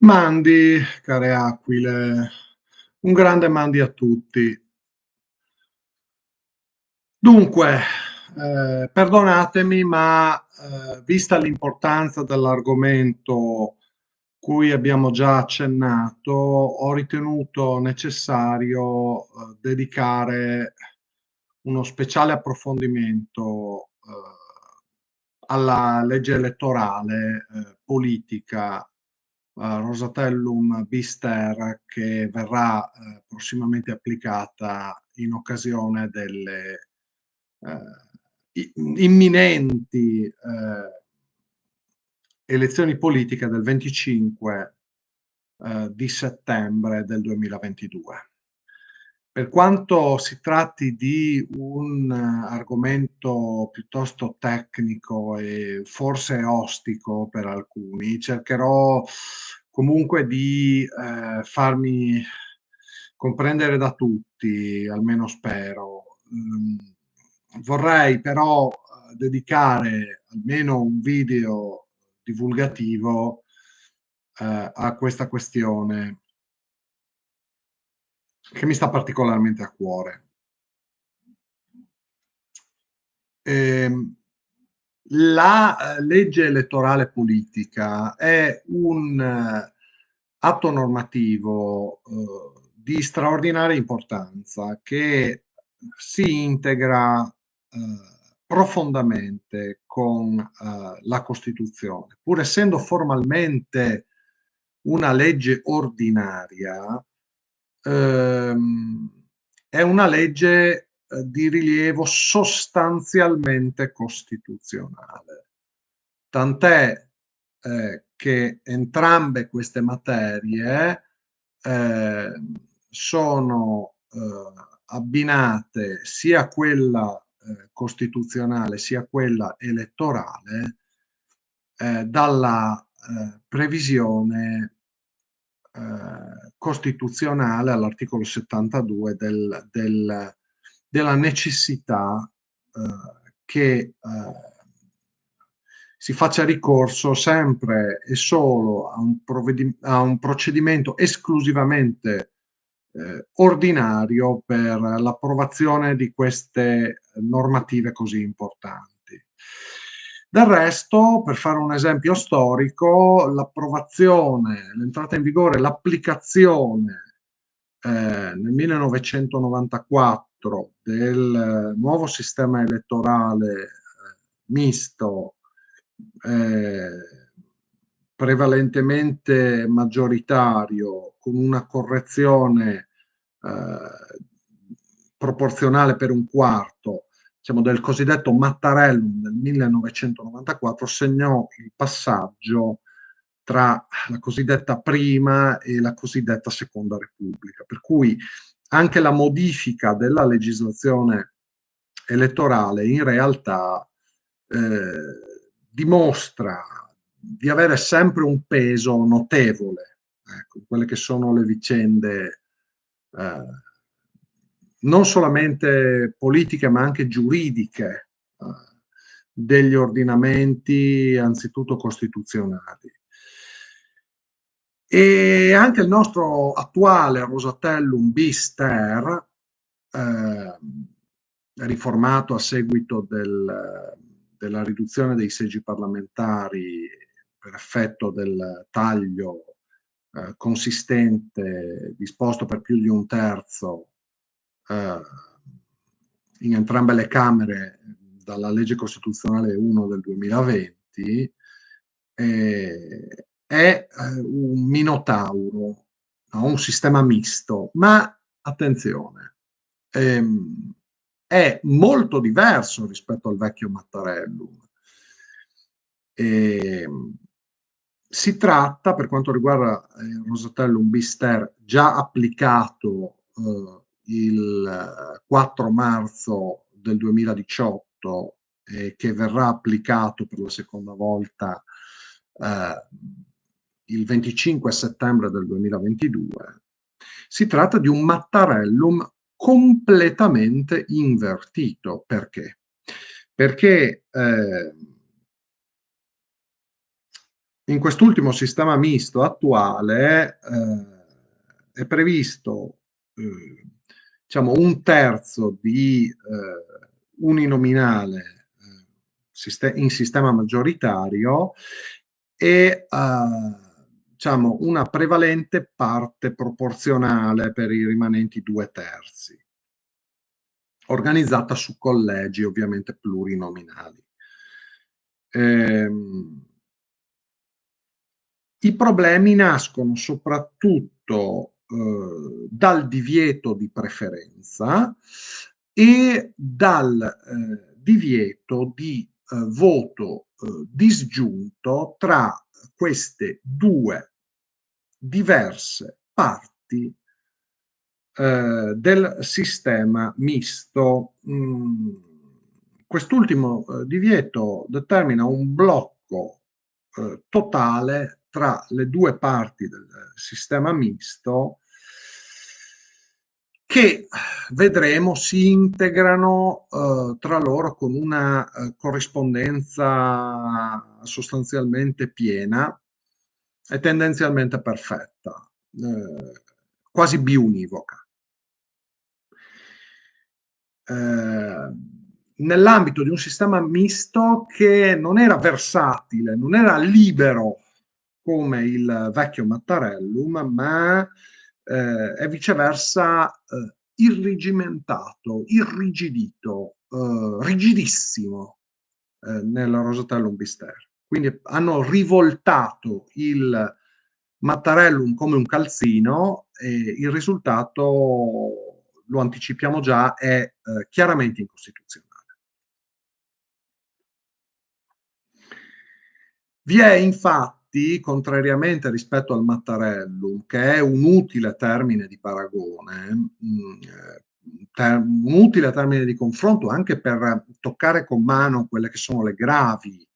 Mandi, care aquile, un grande mandi a tutti. Dunque, perdonatemi, ma vista l'importanza dell'argomento cui abbiamo già accennato, ho ritenuto necessario dedicare uno speciale approfondimento alla legge elettorale politica Rosatellum Bister che verrà prossimamente applicata in occasione delle imminenti elezioni politiche del 25 di settembre del 2022. Per quanto si tratti di un argomento piuttosto tecnico e forse ostico per alcuni, cercherò comunque di farmi comprendere da tutti, almeno spero. Vorrei però dedicare almeno un video divulgativo a questa questione che mi sta particolarmente a cuore. Ehm, la legge elettorale politica è un atto normativo di straordinaria importanza che si integra profondamente con la Costituzione. Pur essendo formalmente una legge ordinaria, ehm, è una legge di rilievo sostanzialmente costituzionale. Tant'è che entrambe queste materie eh, sono abbinate sia quella costituzionale sia quella elettorale dalla previsione costituzionale all'articolo 72 della necessità che si faccia ricorso sempre e solo a un procedimento esclusivamente ordinario per l'approvazione di queste normative così importanti. Del resto, per fare un esempio storico, l'approvazione, l'entrata in vigore, l'applicazione nel 1994 del nuovo sistema elettorale misto, eh, prevalentemente maggioritario, con una correzione proporzionale per un quarto, diciamo, del cosiddetto Mattarellum del 1994, segnò il passaggio tra la cosiddetta prima e la cosiddetta seconda Repubblica, per cui anche la modifica della legislazione elettorale in realtà dimostra di avere sempre un peso notevole, ecco, quelle che sono le vicende non solamente politiche ma anche giuridiche degli ordinamenti anzitutto costituzionali. E anche il nostro attuale Rosatellum bis-ter, riformato a seguito della riduzione dei seggi parlamentari per effetto del taglio consistente disposto per più di un terzo in entrambe le Camere dalla legge costituzionale 1 del 2020, è un minotauro, no? Un sistema misto, ma attenzione, è molto diverso rispetto al vecchio Mattarellum. Si tratta, per quanto riguarda il Rosatellum bis-ter, già applicato il 4 marzo del 2018 e che verrà applicato per la seconda volta il 25 settembre del 2022, si tratta di un Mattarellum completamente invertito. Perché? Perché In quest'ultimo sistema misto attuale è previsto diciamo un terzo di uninominale in sistema maggioritario e diciamo una prevalente parte proporzionale per i rimanenti 2/3, organizzata su collegi ovviamente plurinominali. I problemi nascono soprattutto dal divieto di preferenza e dal divieto di voto disgiunto tra queste due diverse parti del sistema misto. Quest'ultimo divieto determina un blocco totale tra le due parti del sistema misto che vedremo si integrano tra loro con una corrispondenza sostanzialmente piena e tendenzialmente perfetta, quasi biunivoca. Nell'ambito di un sistema misto che non era versatile, non era libero come il vecchio Mattarellum, ma è viceversa irrigimentato, irrigidito, rigidissimo nel Rosatellum-Bister. Quindi hanno rivoltato il Mattarellum come un calzino e il risultato, lo anticipiamo già, è chiaramente incostituzionale. Vi è infatti, contrariamente rispetto al Mattarellum, che è un utile termine di paragone, un utile termine di confronto anche per toccare con mano quelle che sono le gravi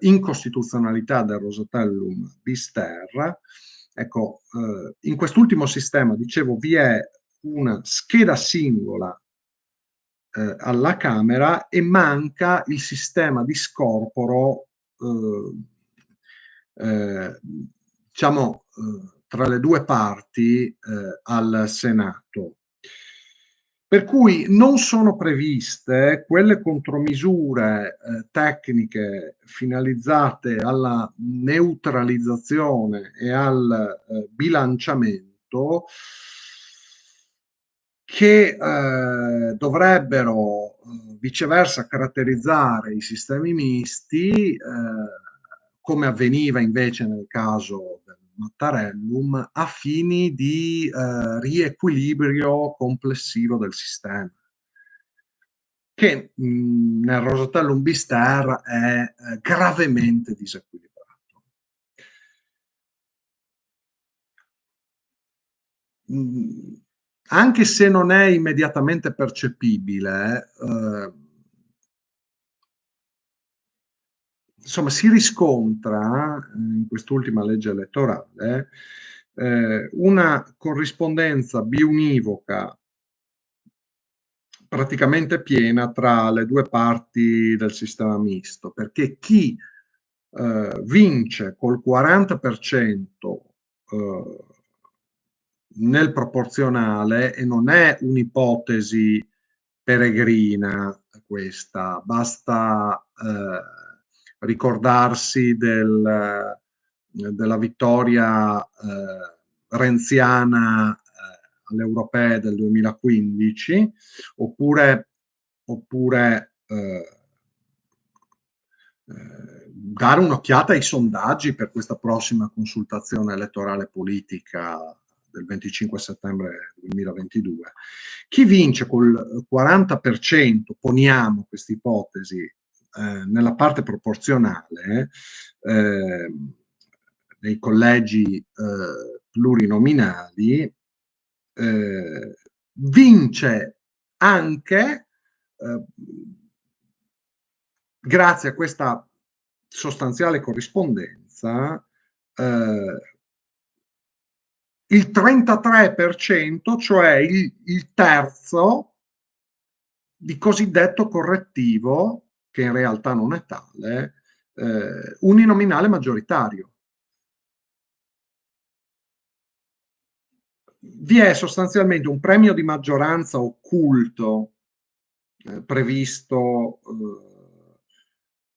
incostituzionalità del Rosatellum-Bister. Ecco, in quest'ultimo sistema, dicevo, vi è una scheda singola alla Camera e manca il sistema di scorporo diciamo tra le due parti al Senato. Per cui non sono previste quelle contromisure tecniche finalizzate alla neutralizzazione e al bilanciamento che dovrebbero viceversa caratterizzare i sistemi misti, come avveniva invece nel caso del Mattarellum, a fini di riequilibrio complessivo del sistema, che nel Rosatellum-Bister è gravemente disequilibrato. Anche se non è immediatamente percepibile, insomma, si riscontra in quest'ultima legge elettorale una corrispondenza biunivoca praticamente piena tra le due parti del sistema misto, perché chi vince col 40% nel proporzionale, e non è un'ipotesi peregrina questa, basta ricordarsi della vittoria renziana alle europee del 2015, oppure dare un'occhiata ai sondaggi per questa prossima consultazione elettorale politica del 25 settembre 2022. Chi vince col 40%, poniamo questa ipotesi, nella parte proporzionale, nei collegi plurinominali, vince anche grazie a questa sostanziale corrispondenza il 33%, cioè il terzo di cosiddetto correttivo, che in realtà non è tale, uninominale maggioritario. vi è sostanzialmente un premio di maggioranza occulto previsto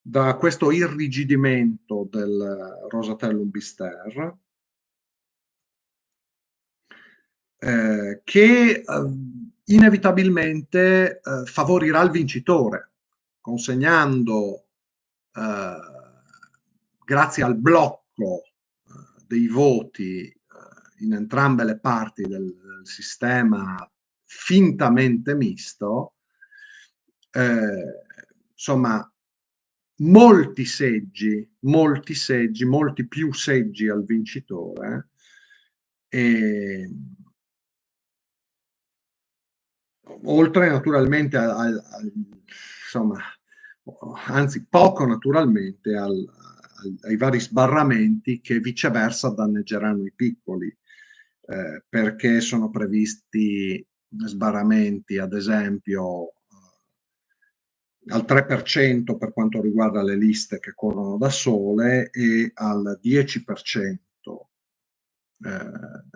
da questo irrigidimento del Rosatellum-Bister, che inevitabilmente favorirà il vincitore, consegnando, eh, grazie al blocco dei voti in entrambe le parti del sistema fintamente misto, insomma, molti più seggi al vincitore. E, oltre naturalmente insomma, anzi poco naturalmente ai vari sbarramenti che viceversa danneggeranno i piccoli, perché sono previsti sbarramenti, ad esempio, al 3% per quanto riguarda le liste che corrono da sole e al 10%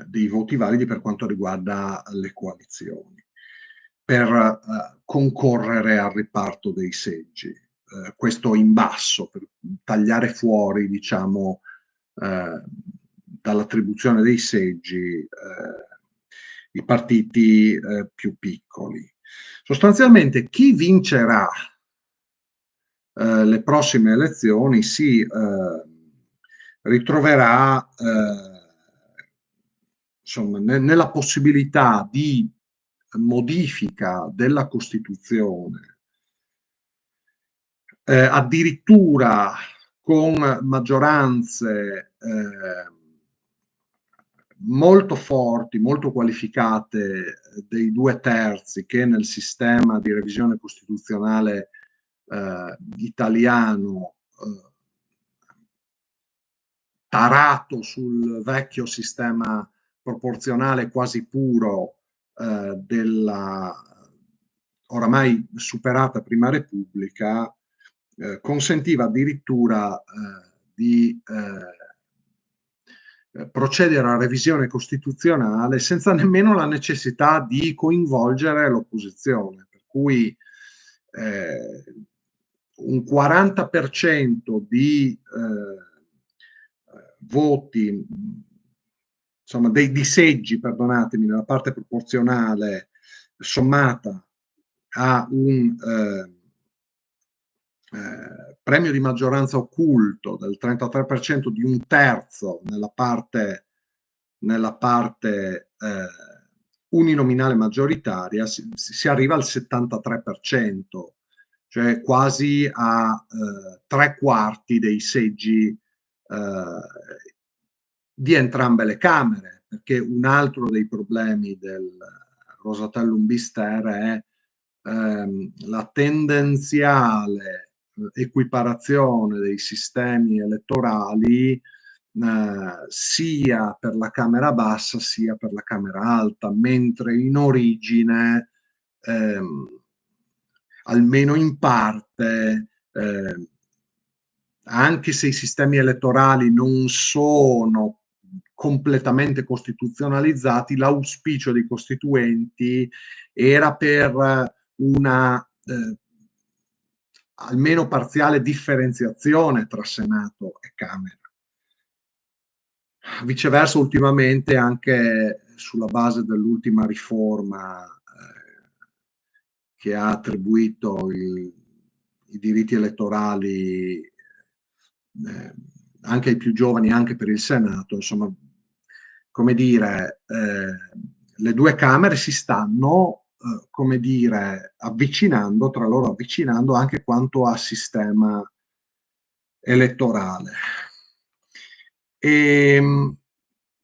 dei voti validi per quanto riguarda le coalizioni, per concorrere al riparto dei seggi. Questo in basso, per tagliare fuori, diciamo, dall'attribuzione dei seggi i partiti più piccoli. Sostanzialmente chi vincerà le prossime elezioni si ritroverà insomma, nella possibilità di modifica della Costituzione, addirittura con maggioranze molto forti, molto qualificate dei 2/3 che nel sistema di revisione costituzionale italiano, tarato sul vecchio sistema proporzionale quasi puro della oramai superata Prima Repubblica, consentiva addirittura di procedere alla revisione costituzionale senza nemmeno la necessità di coinvolgere l'opposizione, per cui un 40% di voti, insomma, di seggi, perdonatemi, nella parte proporzionale sommata a un premio di maggioranza occulto del 33% di un terzo nella parte uninominale maggioritaria, si arriva al 73%, cioè quasi a 3/4 dei seggi di entrambe le Camere, perché un altro dei problemi del Rosatellum-Bister è la tendenziale equiparazione dei sistemi elettorali sia per la Camera bassa sia per la Camera alta, mentre in origine, almeno in parte, anche se i sistemi elettorali non sono completamente costituzionalizzati, l'auspicio dei costituenti era per una almeno parziale differenziazione tra Senato e Camera. Viceversa, ultimamente, anche sulla base dell'ultima riforma che ha attribuito i diritti elettorali anche ai più giovani, anche per il Senato, insomma, come dire, le due Camere si stanno, come dire, avvicinando, tra loro avvicinando anche quanto a sistema elettorale. E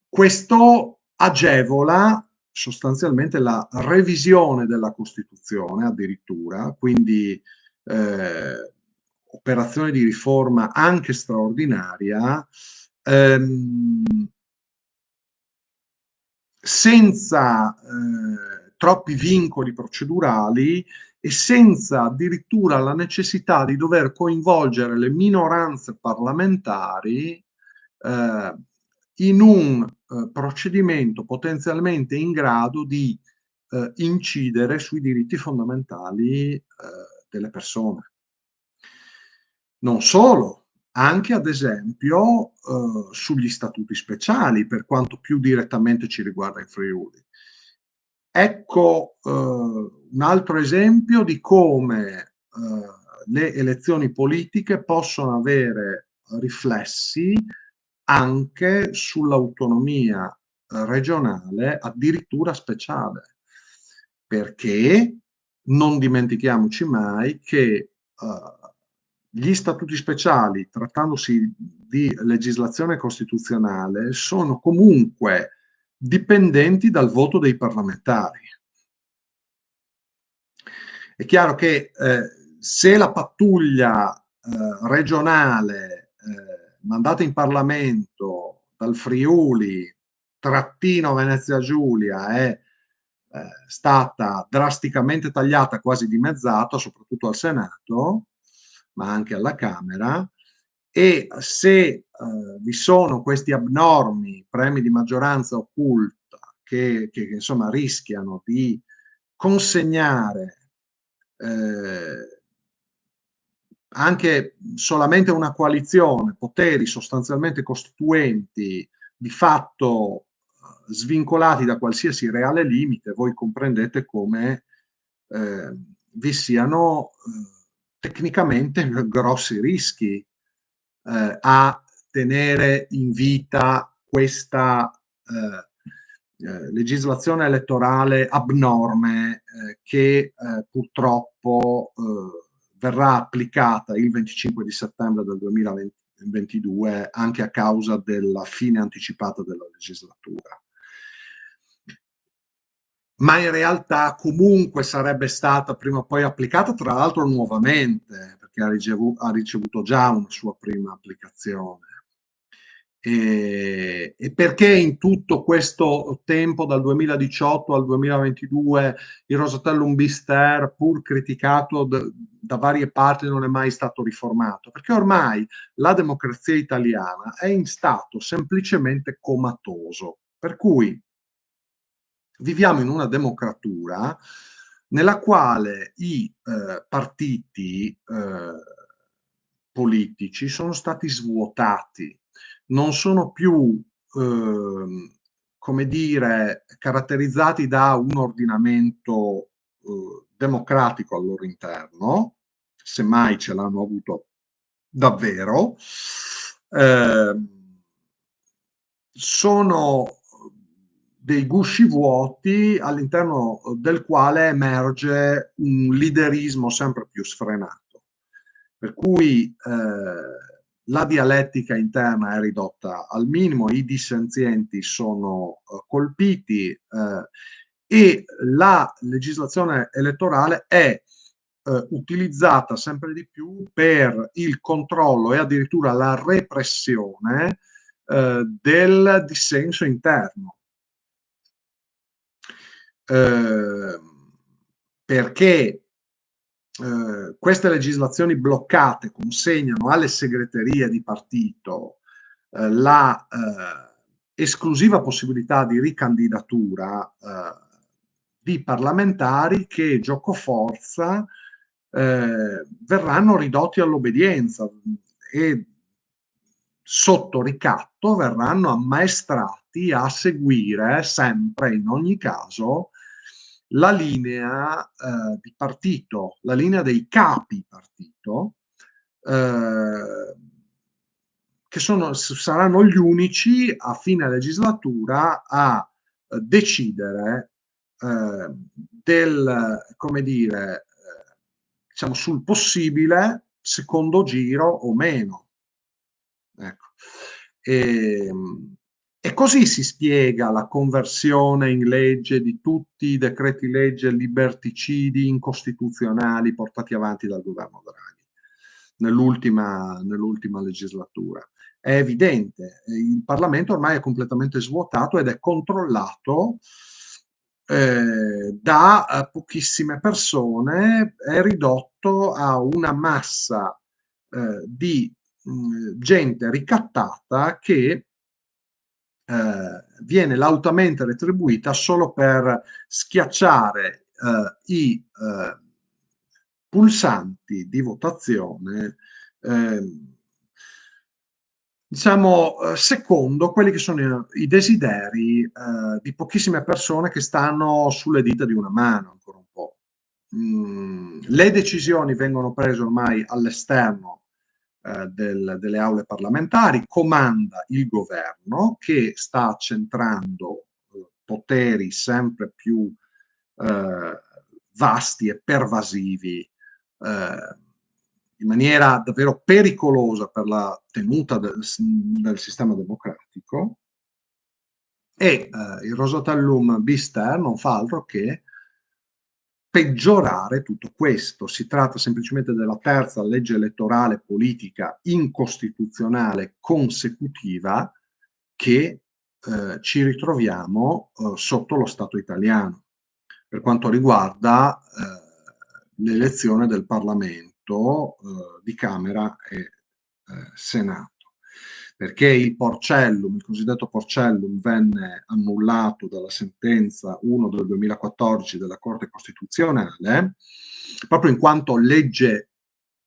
questo agevola sostanzialmente la revisione della Costituzione, addirittura, quindi operazione di riforma anche straordinaria, senza troppi vincoli procedurali e senza addirittura la necessità di dover coinvolgere le minoranze parlamentari in un procedimento potenzialmente in grado di incidere sui diritti fondamentali delle persone. Non solo, anche ad esempio sugli statuti speciali, per quanto più direttamente ci riguarda in Friuli. Ecco un altro esempio di come le elezioni politiche possono avere riflessi anche sull'autonomia regionale, addirittura speciale, perché non dimentichiamoci mai che gli statuti speciali, trattandosi di legislazione costituzionale, sono comunque dipendenti dal voto dei parlamentari. È chiaro che se la pattuglia regionale mandata in Parlamento dal Friuli trattino Venezia Giulia è stata drasticamente tagliata, quasi dimezzata, soprattutto al Senato, ma anche alla Camera, e se vi sono questi abnormi premi di maggioranza occulta che insomma rischiano di consegnare anche solamente una coalizione, poteri sostanzialmente costituenti di fatto svincolati da qualsiasi reale limite, voi comprendete come vi siano tecnicamente grossi rischi a tenere in vita questa legislazione elettorale abnorme che purtroppo verrà applicata il 25 di settembre del 2022 anche a causa della fine anticipata della legislatura. Ma in realtà comunque sarebbe stata prima o poi applicata, tra l'altro nuovamente, perché ha ricevuto già una sua prima applicazione. E perché in tutto questo tempo, dal 2018 al 2022, il Rosatellum Bister, pur criticato da varie parti, non è mai stato riformato? Perché ormai la democrazia italiana è in stato semplicemente comatoso, per cui viviamo in una democratura nella quale i partiti politici sono stati svuotati, non sono più, come dire, caratterizzati da un ordinamento democratico al loro interno, semmai ce l'hanno avuto davvero. Sono dei gusci vuoti all'interno del quale emerge un leaderismo sempre più sfrenato, per cui la dialettica interna è ridotta al minimo, i dissenzienti sono colpiti e la legislazione elettorale è utilizzata sempre di più per il controllo e addirittura la repressione del dissenso interno. Perché queste legislazioni bloccate consegnano alle segreterie di partito la esclusiva possibilità di ricandidatura di parlamentari che giocoforza verranno ridotti all'obbedienza e sotto ricatto verranno ammaestrati a seguire sempre, in ogni caso, la linea di partito, la linea dei capi partito, che saranno gli unici a fine legislatura a decidere come dire, diciamo, sul possibile secondo giro o meno. Ecco. E così si spiega la conversione in legge di tutti i decreti legge liberticidi incostituzionali portati avanti dal governo Draghi nell'ultima legislatura. È evidente, il Parlamento ormai è completamente svuotato ed è controllato da pochissime persone, è ridotto a una massa di gente ricattata che viene lautamente retribuita solo per schiacciare i pulsanti di votazione, diciamo, secondo quelli che sono i desideri di pochissime persone che stanno sulle dita di una mano ancora un po'. Le decisioni vengono prese ormai all'esterno delle aule parlamentari, comanda il governo che sta accentrando poteri sempre più vasti e pervasivi in maniera davvero pericolosa per la tenuta del sistema democratico, e il Rosatellum Bister non fa altro che peggiorare tutto questo. Si tratta semplicemente della terza legge elettorale politica incostituzionale consecutiva che ci ritroviamo sotto lo Stato italiano per quanto riguarda l'elezione del Parlamento di Camera e Senato. Perché il Porcellum, il cosiddetto Porcellum, venne annullato dalla sentenza 1 del 2014 della Corte Costituzionale, proprio in quanto legge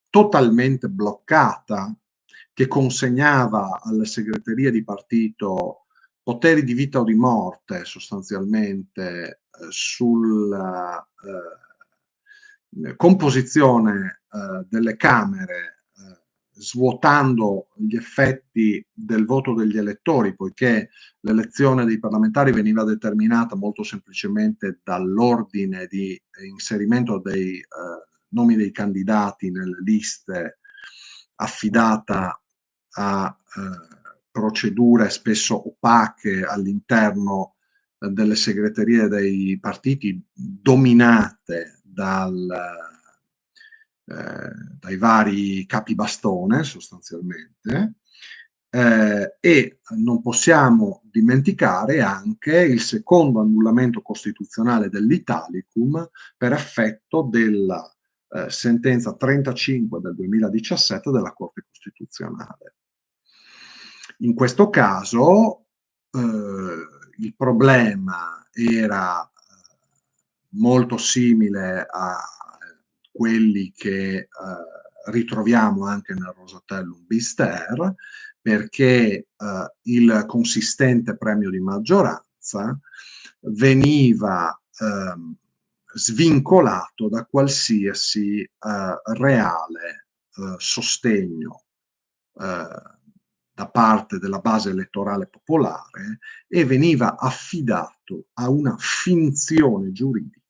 totalmente bloccata, che consegnava alle segreterie di partito poteri di vita o di morte sostanzialmente sulla composizione delle Camere, svuotando gli effetti del voto degli elettori, poiché l'elezione dei parlamentari veniva determinata molto semplicemente dall'ordine di inserimento dei nomi dei candidati nelle liste, affidata a procedure spesso opache all'interno delle segreterie dei partiti, dominate dai vari capibastone sostanzialmente, e non possiamo dimenticare anche il secondo annullamento costituzionale dell'Italicum per effetto della sentenza 35 del 2017 della Corte Costituzionale. In questo caso il problema era molto simile a quelli che ritroviamo anche nel Rosatellum Bister, perché il consistente premio di maggioranza veniva svincolato da qualsiasi reale sostegno da parte della base elettorale popolare, e veniva affidato a una finzione giuridica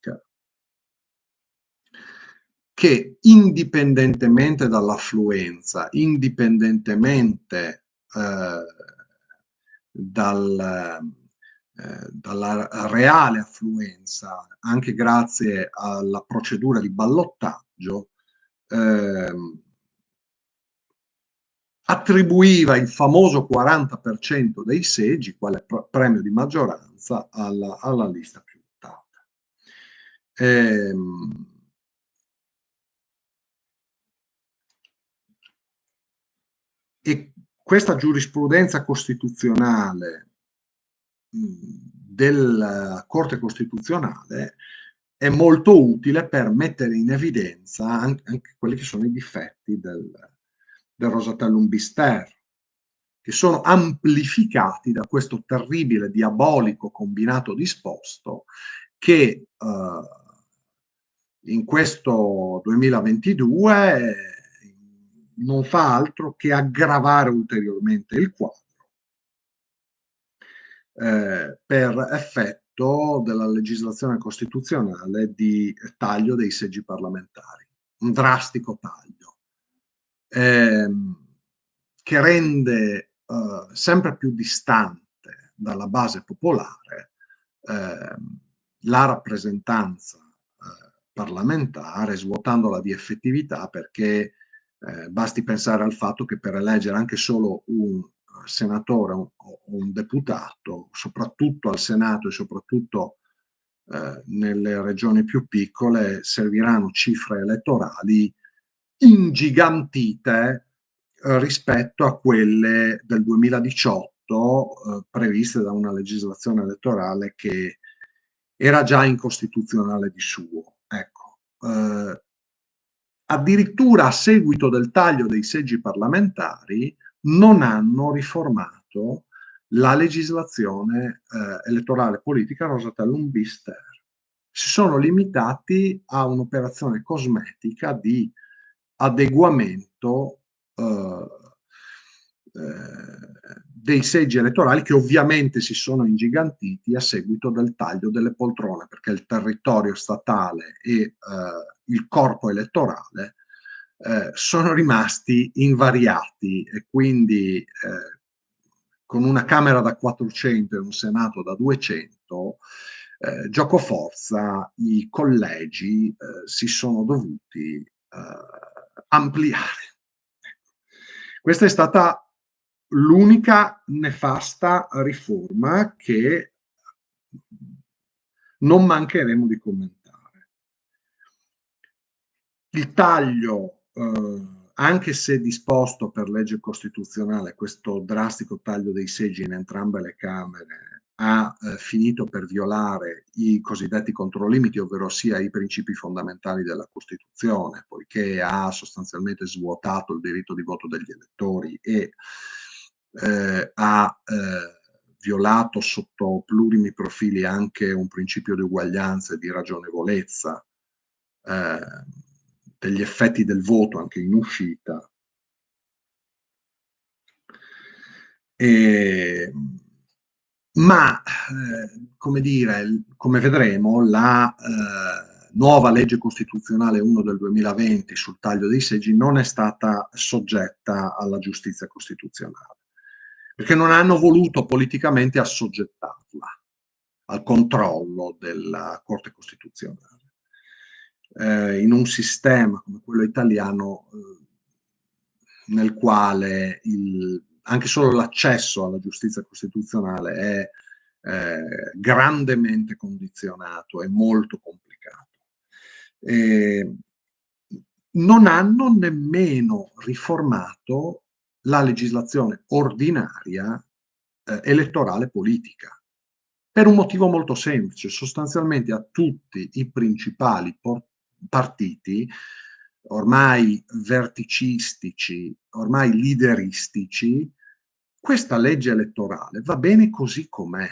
che, indipendentemente dall'affluenza, indipendentemente dalla reale affluenza, anche grazie alla procedura di ballottaggio, attribuiva il famoso 40% dei seggi, quale premio di maggioranza, alla lista più votata. E questa giurisprudenza costituzionale della Corte Costituzionale è molto utile per mettere in evidenza anche quelli che sono i difetti del Rosatellum Bister, che sono amplificati da questo terribile, diabolico combinato disposto che in questo 2022 non fa altro che aggravare ulteriormente il quadro per effetto della legislazione costituzionale di taglio dei seggi parlamentari, un drastico taglio che rende sempre più distante dalla base popolare la rappresentanza parlamentare, svuotandola di effettività, perché basti pensare al fatto che per eleggere anche solo un senatore o un deputato, soprattutto al Senato e soprattutto nelle regioni più piccole, serviranno cifre elettorali ingigantite rispetto a quelle del 2018 fatto previste da una legislazione elettorale che era già incostituzionale di suo. Ecco. Addirittura a seguito del taglio dei seggi parlamentari non hanno riformato la legislazione elettorale politica Rosatellum bis ter. Si sono limitati a un'operazione cosmetica di adeguamento dei seggi elettorali, che ovviamente si sono ingigantiti a seguito del taglio delle poltrone, perché il territorio statale e il corpo elettorale sono rimasti invariati, e quindi con una Camera da 400 e un Senato da 200, gioco forza, i collegi si sono dovuti ampliare. Questa è stata l'unica nefasta riforma che non mancheremo di commentare. Il taglio, anche se disposto per legge costituzionale, questo drastico taglio dei seggi in entrambe le Camere ha finito per violare i cosiddetti controlimiti, ovvero sia i principi fondamentali della Costituzione, poiché ha sostanzialmente svuotato il diritto di voto degli elettori e ha violato sotto plurimi profili anche un principio di uguaglianza e di ragionevolezza degli effetti del voto anche in uscita. Ma, come dire, come vedremo, la nuova legge costituzionale 1 del 2020 sul taglio dei seggi non è stata soggetta alla giustizia costituzionale, perché non hanno voluto politicamente assoggettarla al controllo della Corte Costituzionale. In un sistema come quello italiano, nel quale anche solo l'accesso alla giustizia costituzionale è grandemente condizionato e molto complicato. Non hanno nemmeno riformato la legislazione ordinaria elettorale politica, per un motivo molto semplice. Sostanzialmente a tutti i principali partiti ormai verticistici, ormai lideristici, questa legge elettorale va bene così com'è.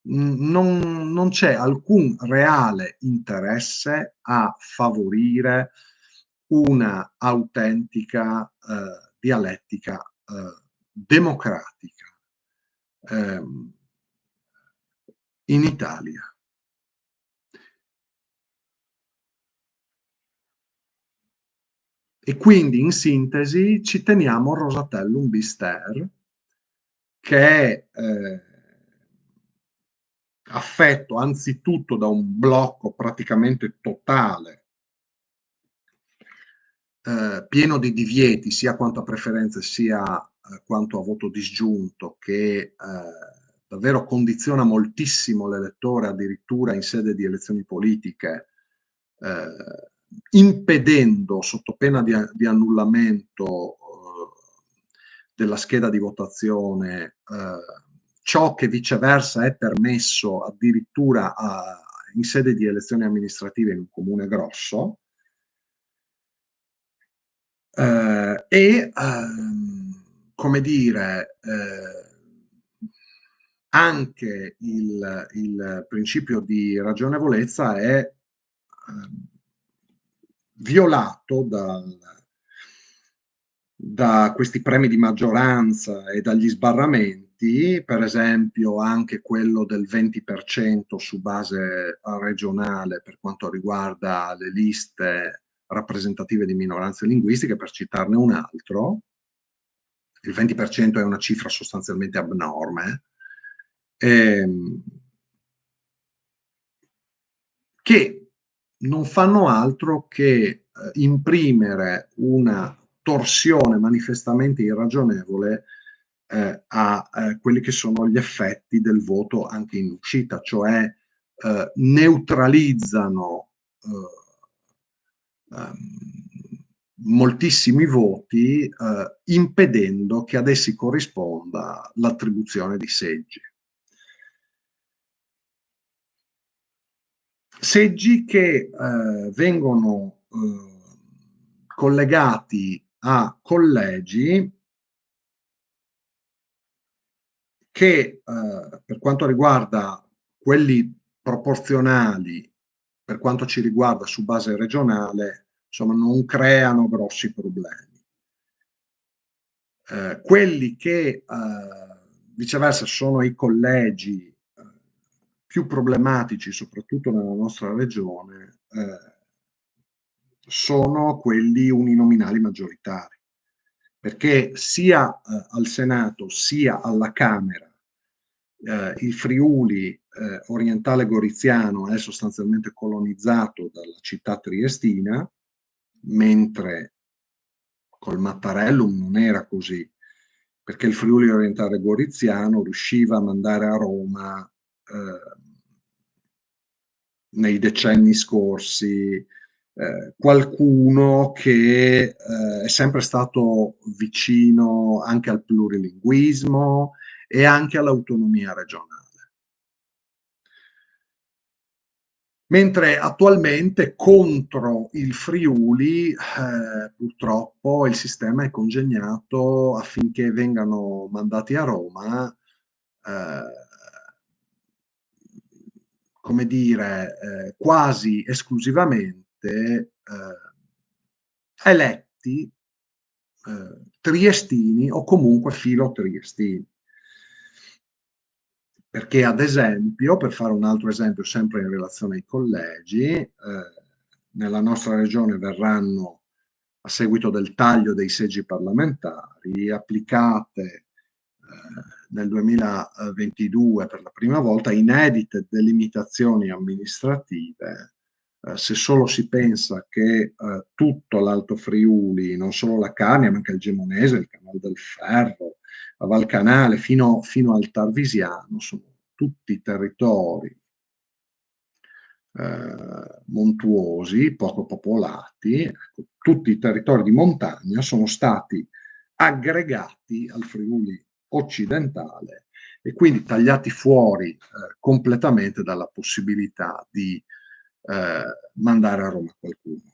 Non c'è alcun reale interesse a favorire una autentica dialettica democratica in Italia. E quindi, in sintesi, ci teniamo Rosatellum bis ter, che è affetto anzitutto da un blocco praticamente totale, pieno di divieti, sia quanto a preferenze sia quanto a voto disgiunto, che davvero condiziona moltissimo l'elettore, addirittura in sede di elezioni politiche, impedendo, sotto pena di annullamento della scheda di votazione, ciò che viceversa è permesso addirittura in sede di elezioni amministrative in un comune grosso. Come dire, anche il principio di ragionevolezza è violato da questi premi di maggioranza e dagli sbarramenti, per esempio anche quello del 20% su base regionale per quanto riguarda le liste rappresentative di minoranze linguistiche, per citarne un altro. Il 20% è una cifra sostanzialmente abnorme, che non fanno altro che imprimere una torsione manifestamente irragionevole a quelli che sono gli effetti del voto anche in uscita, cioè neutralizzano moltissimi voti, impedendo che ad essi corrisponda l'attribuzione di seggi. Seggi che vengono collegati a collegi che per quanto riguarda quelli proporzionali, per quanto ci riguarda su base regionale, insomma non creano grossi problemi. Quelli che viceversa sono i collegi più problematici, soprattutto nella nostra regione, sono quelli uninominali maggioritari, perché sia al Senato sia alla Camera il Friuli orientale goriziano è sostanzialmente colonizzato dalla città triestina, mentre col Mattarellum non era così, perché il Friuli orientale goriziano riusciva a mandare a Roma nei decenni scorsi qualcuno che è sempre stato vicino anche al plurilinguismo e anche all'autonomia regionale. Mentre attualmente contro il Friuli purtroppo il sistema è congegnato affinché vengano mandati a Roma come dire, quasi esclusivamente eletti triestini o comunque filo-triestini. Perché ad esempio, per fare un altro esempio sempre in relazione ai collegi, nella nostra regione verranno, a seguito del taglio dei seggi parlamentari, applicate nel 2022 per la prima volta inedite delimitazioni amministrative. Se solo si pensa che tutto l'Alto Friuli, non solo la Carnia, ma anche il Gemonese, il Canale del Ferro, la Val Canale fino al Tarvisiano, sono tutti territori montuosi, poco popolati, ecco, tutti i territori di montagna sono stati aggregati al Friuli occidentale e quindi tagliati fuori completamente dalla possibilità di mandare a Roma qualcuno.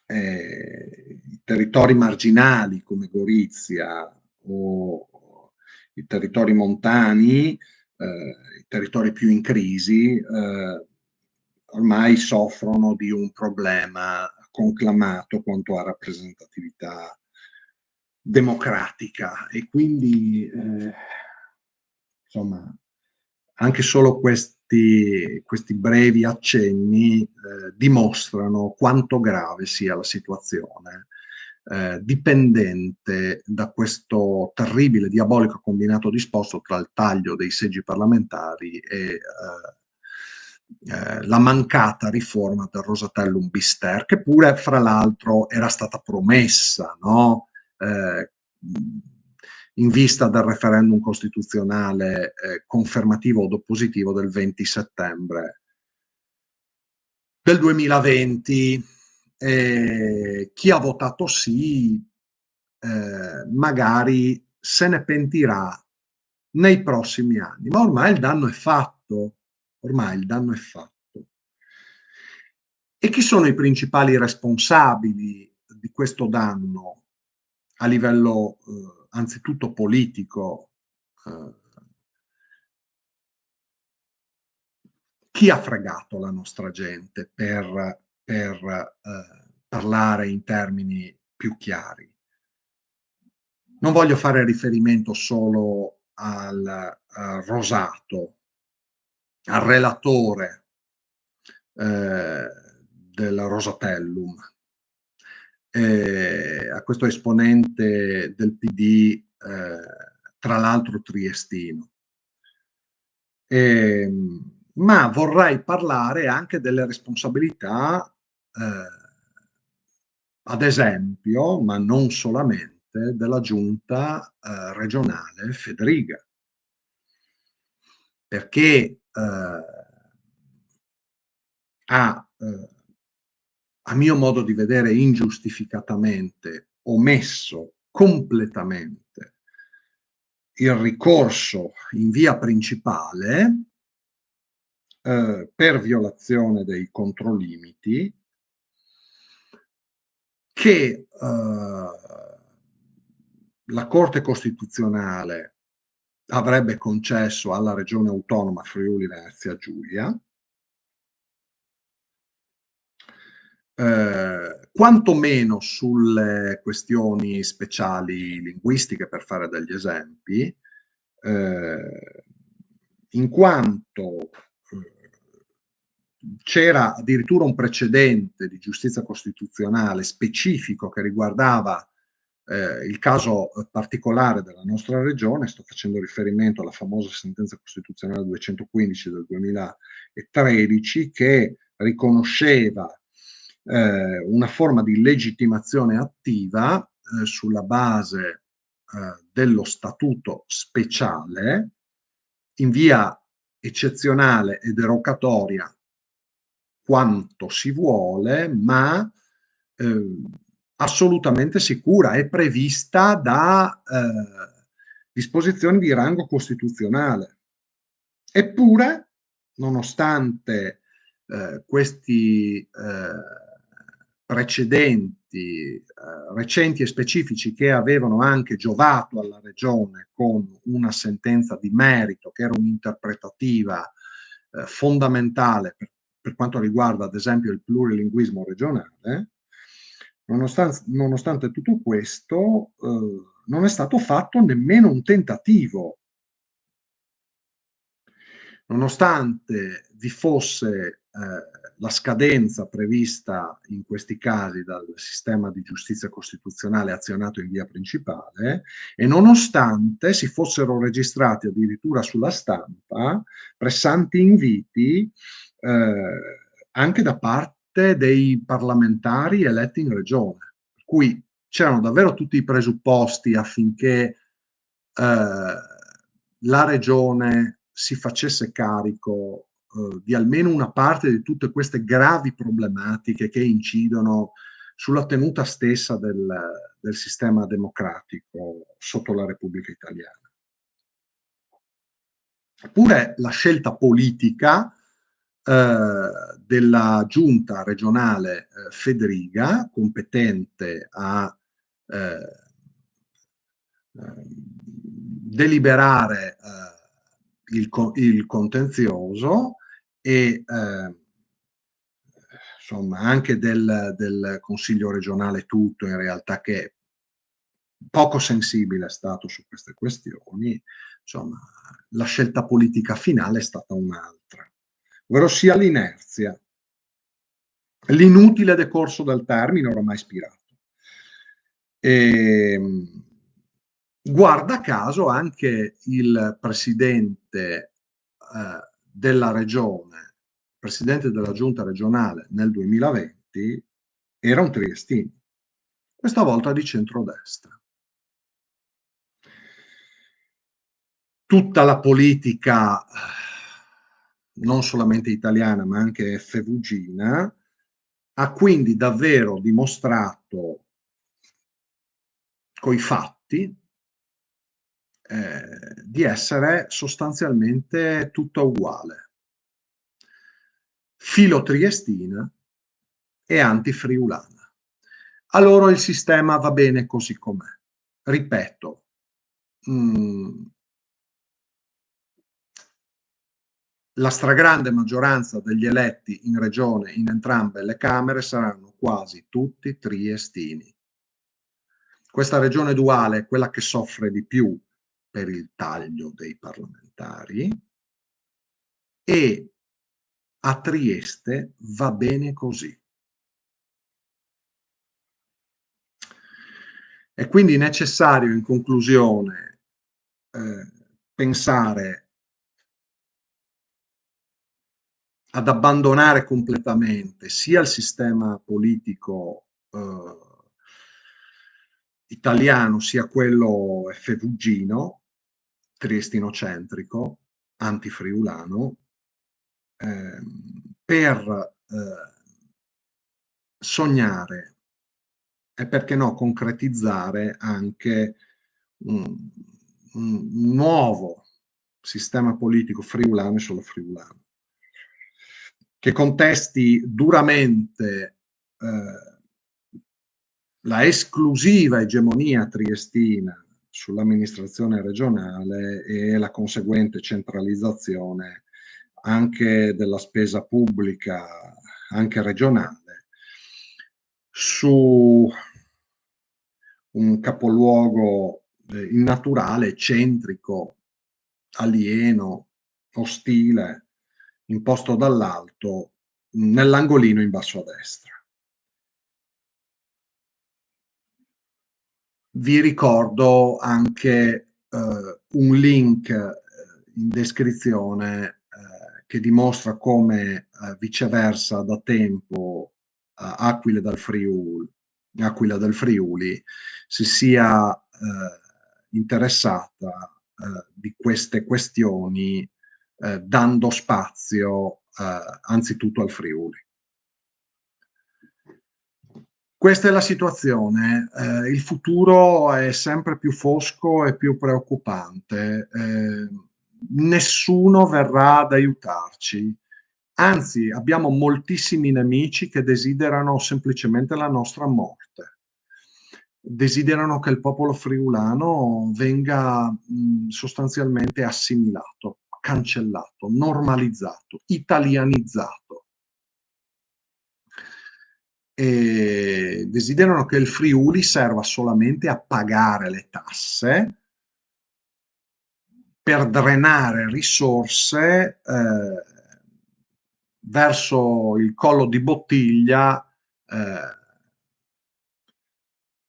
I territori marginali come Gorizia o i territori montani, i territori più in crisi, ormai soffrono di un problema conclamato quanto a rappresentatività democratica e quindi insomma anche solo questi brevi accenni dimostrano quanto grave sia la situazione, dipendente da questo terribile, diabolico combinato disposto tra il taglio dei seggi parlamentari e la mancata riforma del Rosatellum-Bister, che pure, fra l'altro, era stata promessa, no? In vista del referendum costituzionale confermativo o oppositivo del 20 settembre del 2020. Chi ha votato sì magari se ne pentirà nei prossimi anni, ma ormai il danno è fatto, ormai il danno è fatto. E chi sono i principali responsabili di questo danno a livello anzitutto politico? Chi ha fregato la nostra gente per parlare in termini più chiari? Non voglio fare riferimento solo al Rosato, al relatore del Rosatellum, a questo esponente del PD, tra l'altro triestino. Ma vorrei parlare anche delle responsabilità, ad esempio, ma non solamente, della giunta regionale Federiga, perché ha a mio modo di vedere ingiustificatamente, omesso completamente il ricorso in via principale, per violazione dei controlimiti che, la Corte Costituzionale avrebbe concesso alla Regione Autonoma Friuli Venezia Giulia, quantomeno sulle questioni speciali linguistiche, per fare degli esempi, ehm, in quanto, c'era addirittura un precedente di giustizia costituzionale specifico che riguardava, il caso, particolare della nostra regione. Sto facendo riferimento alla famosa sentenza costituzionale 215 del 2013, che riconosceva, una forma di legittimazione attiva, sulla base, dello statuto speciale, in via eccezionale e derogatoria quanto si vuole, ma, assolutamente sicura, è prevista da, disposizioni di rango costituzionale. Eppure, nonostante, questi, precedenti, recenti e specifici, che avevano anche giovato alla Regione con una sentenza di merito, che era un'interpretativa, fondamentale per quanto riguarda, ad esempio, il plurilinguismo regionale, nonostante tutto questo, non è stato fatto nemmeno un tentativo. Nonostante vi fosse, la scadenza prevista in questi casi dal sistema di giustizia costituzionale azionato in via principale, e nonostante si fossero registrati addirittura sulla stampa pressanti inviti, anche da parte dei parlamentari eletti in regione. Per cui c'erano davvero tutti i presupposti affinché, la regione si facesse carico, di almeno una parte di tutte queste gravi problematiche che incidono sulla tenuta stessa del sistema democratico sotto la Repubblica Italiana. Eppure la scelta politica, della giunta regionale, Fedriga, competente a, deliberare, il contenzioso, e, insomma, anche del Consiglio regionale tutto, in realtà, che poco sensibile è stato su queste questioni. Insomma, la scelta politica finale è stata un'altra, ovverosia l'inerzia, l'inutile decorso del termine oramai spirato. Ehm, Guarda caso anche il presidente, della regione, presidente della giunta regionale nel 2020, era un triestino, questa volta di centrodestra. Tutta la politica, non solamente italiana ma anche effevugina, ha quindi davvero dimostrato coi fatti, di essere sostanzialmente tutta uguale, filo-triestina e anti-friulana. A loro il sistema va bene così com'è. Ripeto, la stragrande maggioranza degli eletti in regione, in entrambe le Camere, saranno quasi tutti triestini. Questa regione duale è quella che soffre di più per il taglio dei parlamentari, e a Trieste va bene così. È quindi necessario, in conclusione, pensare ad abbandonare completamente sia il sistema politico, italiano, sia quello effevugino, triestinocentrico, antifriulano, per sognare e, perché no, concretizzare anche un nuovo sistema politico friulano e solo friulano, che contesti duramente la esclusiva egemonia triestina sull'amministrazione regionale e la conseguente centralizzazione anche della spesa pubblica, anche regionale, su un capoluogo innaturale, eccentrico, alieno, ostile, imposto dall'alto, nell'angolino in basso a destra. Vi ricordo anche un link in descrizione che dimostra come viceversa da tempo Aquila del Friuli si sia interessata di queste questioni dando spazio anzitutto al Friuli. Questa è la situazione, il futuro è sempre più fosco e più preoccupante, nessuno verrà ad aiutarci, anzi abbiamo moltissimi nemici che desiderano semplicemente la nostra morte. Desiderano che il popolo friulano venga sostanzialmente assimilato, cancellato, normalizzato, italianizzato. E desiderano che il Friuli serva solamente a pagare le tasse per drenare risorse verso il collo di bottiglia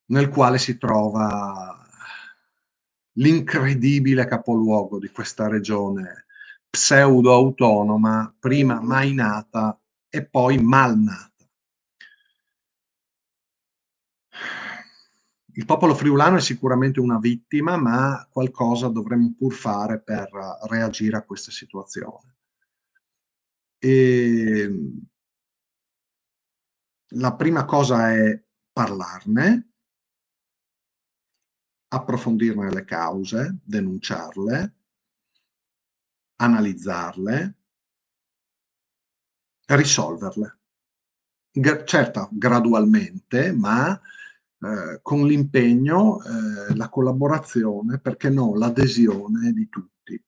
nel quale si trova l'incredibile capoluogo di questa regione pseudo-autonoma, prima mai nata e poi mal nata. Il popolo friulano è sicuramente una vittima, ma qualcosa dovremmo pur fare per reagire a questa situazione. La prima cosa è parlarne, approfondirne le cause, denunciarle, analizzarle, risolverle. Certo, gradualmente, ma con l'impegno, la collaborazione, perché no, l'adesione di tutti,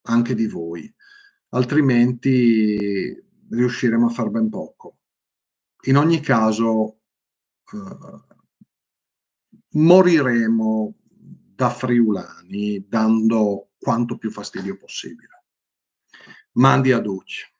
anche di voi, altrimenti riusciremo a far ben poco. In ogni caso, moriremo da friulani dando quanto più fastidio possibile. Mandi a Duce.